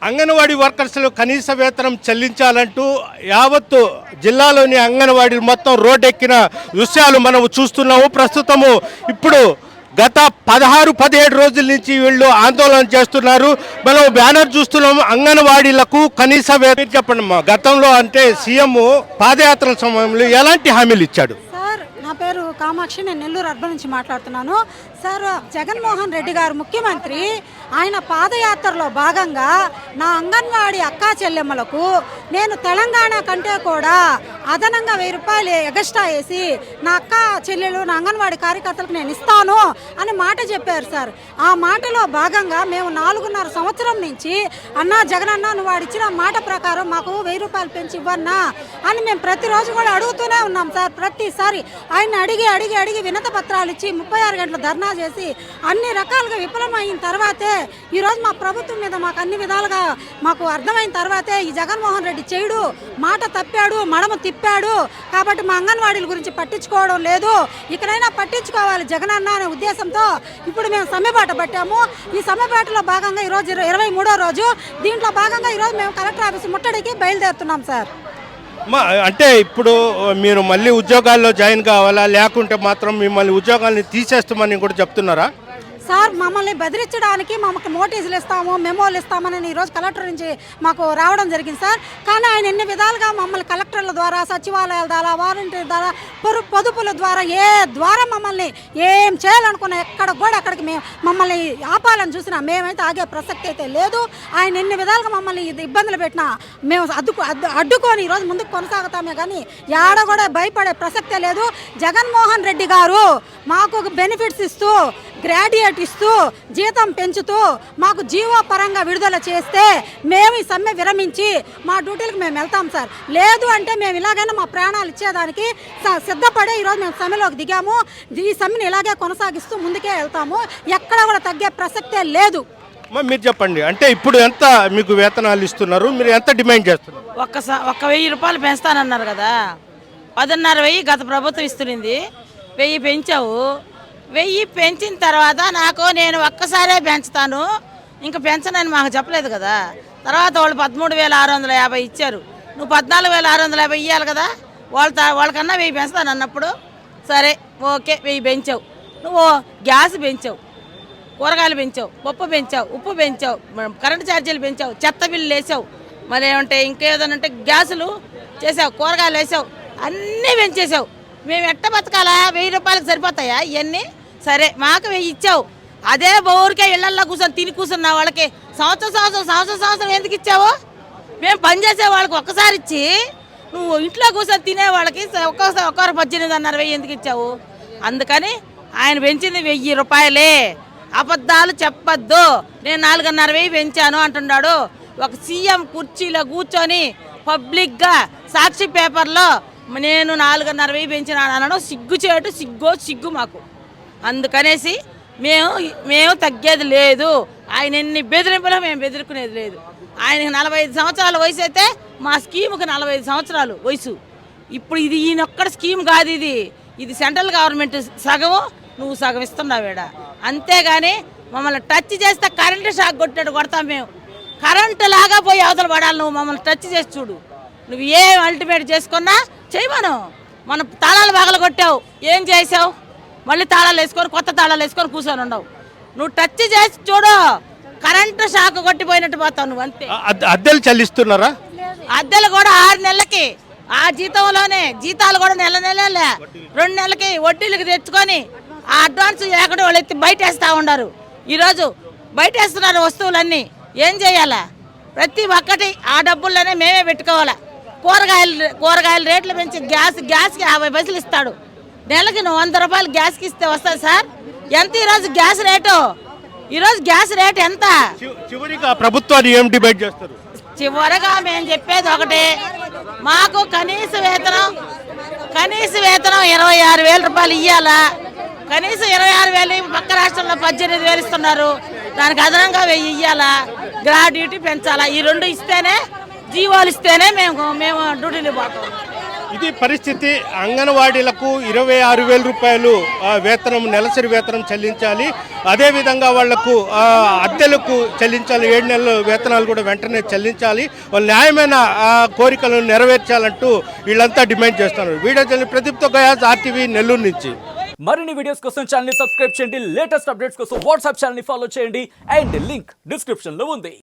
అంగన్వాడీ వర్కర్స్లు కనీస వేతనం చెల్లించాలంటూ యావత్తు జిల్లాలోని అంగన్వాడీలు మొత్తం రోడ్డెక్కిన దృశ్యాలు మనం చూస్తున్నాము. ప్రస్తుతము ఇప్పుడు గత 16-17 రోజుల నుంచి వీళ్ళు ఆందోళన చేస్తున్నారు. మనం బ్యానర్ చూస్తున్నాము, అంగన్వాడీలకు కనీస వేతనం. చెప్పండి అమ్మా, గతంలో అంటే సీఎం పాదయాత్రల సమయంలో ఎలాంటి హామీలు ఇచ్చాడు? నా పేరు కామాక్షి, నేను నెల్లూరు అర్బన్ నుంచి మాట్లాడుతున్నాను. సార్, జగన్మోహన్ రెడ్డి గారు ముఖ్యమంత్రి, ఆయన పాదయాత్రలో భాగంగా నా అంగన్వాడీ అక్కా చెల్లెమ్మలకు నేను తెలంగాణ కంటే కూడా అదనంగా 1000 రూపాయలు ఎగస్ట్రా వేసి నా అక్క చెల్లెలు నా అంగన్వాడీ కార్యకర్తలకు నేను ఇస్తాను అని మాట చెప్పారు సార్. ఆ మాటలో భాగంగా మేము 4.5 సంవత్సరం నుంచి అన్నా జగనన్న నువ్వు వాడిచ్చిన మాట ప్రకారం మాకు 1000 రూపాయలు పెంచి ఇవ్వన్నా అని మేము ప్రతిరోజు కూడా అడుగుతూనే ఉన్నాం సార్. ప్రతిసారి ఆయన అడిగి అడిగి అడిగి వినత పత్రాలు ఇచ్చి 36 గంటలు ధర్నా చేసి అన్ని రకాలుగా విఫలమైన తర్వాతే ఈరోజు మా ప్రభుత్వం మీద మాకు అన్ని విధాలుగా మాకు అర్థమైన తర్వాతే ఈ జగన్మోహన్ రెడ్డి చేయడు, మాట తప్పాడు, మడమ తిప్పాడు కాబట్టి మా అంగన్వాడీల గురించి పట్టించుకోవడం లేదు, ఇకనైనా పట్టించుకోవాలి జగనన్న అనే ఉద్దేశంతో ఇప్పుడు మేము సమ్మెబాట పట్టాము. ఈ సమ్మెబాటలో భాగంగా ఈరోజు 23వ రోజు. దీంట్లో భాగంగా ఈరోజు మేము కలెక్టర్ ఆఫీస్ ముట్టడికి బయలుదేరుతున్నాం సార్. అంటే ఇప్పుడు మీరు మళ్ళీ ఉద్యోగాల్లో జాయిన్ కావాలా, లేకుంటే మాత్రం మిమ్మల్ని ఉద్యోగాల్ని తీసేస్తామని కూడా చెప్తున్నారా? సార్, మమ్మల్ని బెదిరించడానికి మాకు నోటీసులు ఇస్తాము, మెమోలు ఇస్తామని ఈరోజు కలెక్టర్ నుంచి మాకు రావడం జరిగింది సార్. కానీ ఆయన ఎన్ని విధాలుగా మమ్మల్ని కలెక్టర్ల ద్వారా, సచివాలయాల ద్వారా, వాలంటీర్ ద్వారా, పొదుపుల ద్వారా ద్వారా మమ్మల్ని ఏం చేయాలనుకున్నా ఎక్కడ కూడా అక్కడికి మమ్మల్ని ఆపాలని చూసినా మేమైతే ఆగే ప్రసక్తి అయితే లేదు. ఆయన ఎన్ని విధాలుగా మమ్మల్ని ఇబ్బందులు పెట్టినా మేము అడ్డుకొని ఈరోజు ముందుకు కొనసాగుతామే కానీ ఏడ కూడా భయపడే ప్రసక్తే లేదు. జగన్మోహన్ రెడ్డి గారు మాకు బెనిఫిట్స్ ఇస్తూ, గ్రాడ్యుయేట్ ఇస్తూ, జీతం పెంచుతూ మాకు జీవో పరంగా విడుదల చేస్తే మేము ఈ సమ్మె విరమించి మా డ్యూటీలకు మేము వెళ్తాం సార్. లేదు అంటే మేము ఇలాగైనా మా ప్రాణాలు ఇచ్చేదానికి సిద్ధపడే ఈరోజు మేము సమ్మెలోకి దిగాము. ఈ సమ్మెను ఇలాగే కొనసాగిస్తూ ముందుకే వెళ్తాము, ఎక్కడ కూడా తగ్గే ప్రసక్తే లేదు. మీరు చెప్పండి, అంటే ఇప్పుడు ఎంత మీకు వేతనాలు ఇస్తున్నారు, మీరు ఎంత డిమాండ్ చేస్తున్నారు? ఒక్క 1000 రూపాయలు పెంచుతానన్నారు కదా, 10,500 గత ప్రభుత్వం ఇస్తుంది, 1000 పెంచావు. 1000 పెంచిన తర్వాత నేను ఒక్కసారే పెంచుతాను, ఇంకా పెంచనని మాకు చెప్పలేదు కదా. తర్వాత వాళ్ళు 13,650 ఇచ్చారు, నువ్వు 14,650 ఇవ్వాలి కదా. వాళ్ళకన్నా 1000 పెంచుతాను అన్నప్పుడు సరే ఓకే 1000 పెంచావు. నువ్వు గ్యాస్ పెంచావు, కూరగాయలు పెంచావు, పప్పు పెంచావు, ఉప్పు పెంచావు, కరెంటు ఛార్జీలు పెంచావు, చెత్త బిల్లు వేసావు, మరి ఏమంటే ఇంకేదనంటే గ్యాసులు చేసావు, కూరగాయలు వేసావు, అన్నీ పెంచేసావు. మేము ఎట్ట బతకాలా? 1000 రూపాయలకు సరిపోతాయా ఇవన్నీ? సరే మాకు 1000 ఇచ్చావు, అదే ఊరికే ఇళ్లల్లో కూర్చొని తిని కూర్చున్నా వాళ్ళకి సంవత్సరం ఎందుకు ఇచ్చావు? మేము పనిచేసే వాళ్ళకి ఒక్కసారి ఇచ్చి నువ్వు ఇంట్లో కూర్చొని తినే వాళ్ళకి ఒక్కొక్కరు 18,500 ఎందుకు ఇచ్చావు? అందుకని ఆయన పెంచింది 1000 రూపాయలే. అబద్ధాలు చెప్పద్దు. నేను 4,500 పెంచాను అంటున్నాడు. ఒక సీఎం కుర్చీలో కూర్చొని పబ్లిక్గా సాక్షి పేపర్లో నేను 4,500 పెంచినాను అనడం సిగ్గు మాకు. అందుకనేసి మేము తగ్గేది లేదు. ఆయన ఎన్ని బెదిరింపులో మేము బెదిరుకునేది లేదు. ఆయనకి 45 సంవత్సరాల వయసు అయితే మా స్కీముకి 45 సంవత్సరాలు వయసు. ఇప్పుడు ఇది ఈయనొక్కడ స్కీమ్ కాదు, ఇది సెంట్రల్ గవర్నమెంట్ సగము, నువ్వు సగం ఇస్తున్నావేడా. అంతేగాని మమ్మల్ని టచ్ చేస్తే కరెంటు షాక్ కొట్టాడు కొడతాం మేము. కరెంటు లాగా పోయి అవతల పడాలి. నువ్వు మమ్మల్ని టచ్ చేసి చూడు, నువ్వు ఏం అల్టిమేట్ చేసుకున్నా చేయమను. మనం తాళాలు బాగలు కొట్టావు, ఏం చేసావు? మళ్ళీ తాళాలు వేసుకొని కొత్త తాళాలు వేసుకొని కూర్చొని ఉండవు. నువ్వు టచ్ చేసి చూడు, కరెంటు షాక్ కొట్టిపోయినట్టు పోతావు నువ్వు. అంతే. అద్దెలు చెల్లిస్తున్నారా? అద్దెలు కూడా 6 నెలలకి ఆ జీతంలోనే, జీతాలు కూడా నెల 2 నెలలకి వడ్డీలకు తెచ్చుకొని ఆ అడ్వాన్స్ లేకుండా వాళ్ళు ఎత్తి బయట వేస్తూ ఉన్నారు. ఈరోజు బయట వేస్తున్నారు వస్తువులన్నీ. ఏం చేయాలా? ప్రతి ఒక్కటి ఆ డబ్బుల్లోనే మేమే పెట్టుకోవాలా. కూరగాయల రేట్లు పెంచి గ్యాస్కి 50 పైసలు ఇస్తాడు. నెలకి నువ్వు 100 రూపాయలు గ్యాస్కి ఇస్తే వస్తుంది సార్. ఎంత ఈరోజు గ్యాస్ రేటు? ఈరోజు గ్యాస్ రేటు ఎంత? చివరిగా ప్రభుత్వాన్ని ఏం డిబేట్ చేస్తారు? చివరగా మేము చెప్పేది ఒకటే, మాకు కనీస వేతనం 26,000 రూపాయలు ఇవ్వాలా. కనీసం 26,000, పక్క రాష్ట్రంలో 18,000 ఇస్తున్నారు. దానికి అదనంగా 1000 ఇవ్వాలా, గ్రాడ్యుయేటీ పెంచాలా. ఈ 2 ఇస్తేనే, జీవోలు ఇస్తేనే మేము డ్యూటీలు పోతాం. ఇది పరిస్థితి. అంగన్వాడీలకు 26,000 రూపాయలు వేతనం, నెలసరి వేతనం చెల్లించాలి. అదేవిధంగా వాళ్లకు అద్దెలకు చెల్లించాలి. 7 నెలల వేతనాలు కూడా వెంటనే చెల్లించాలి. వాళ్ళ న్యాయమైన కోరికలను నెరవేర్చాలంటూ వీళ్ళంతా డిమాండ్ చేస్తున్నారు. వీడియో జర్నలిస్ట్ ప్రదీప్తో గయాజ్, ఆర్టీవీ నెల్లూరు నుంచి. మరిన్ని వీడియోస్ కోసం ఛానల్ ని సబ్స్క్రైబ్ చేయండి. లేటెస్ట్ అప్డేట్స్ కోసం వాట్సాప్ ఛానల్ ని ఫాలో చేయండి. అండ్ లింక్ డిస్క్రిప్షన్ లో ఉంది.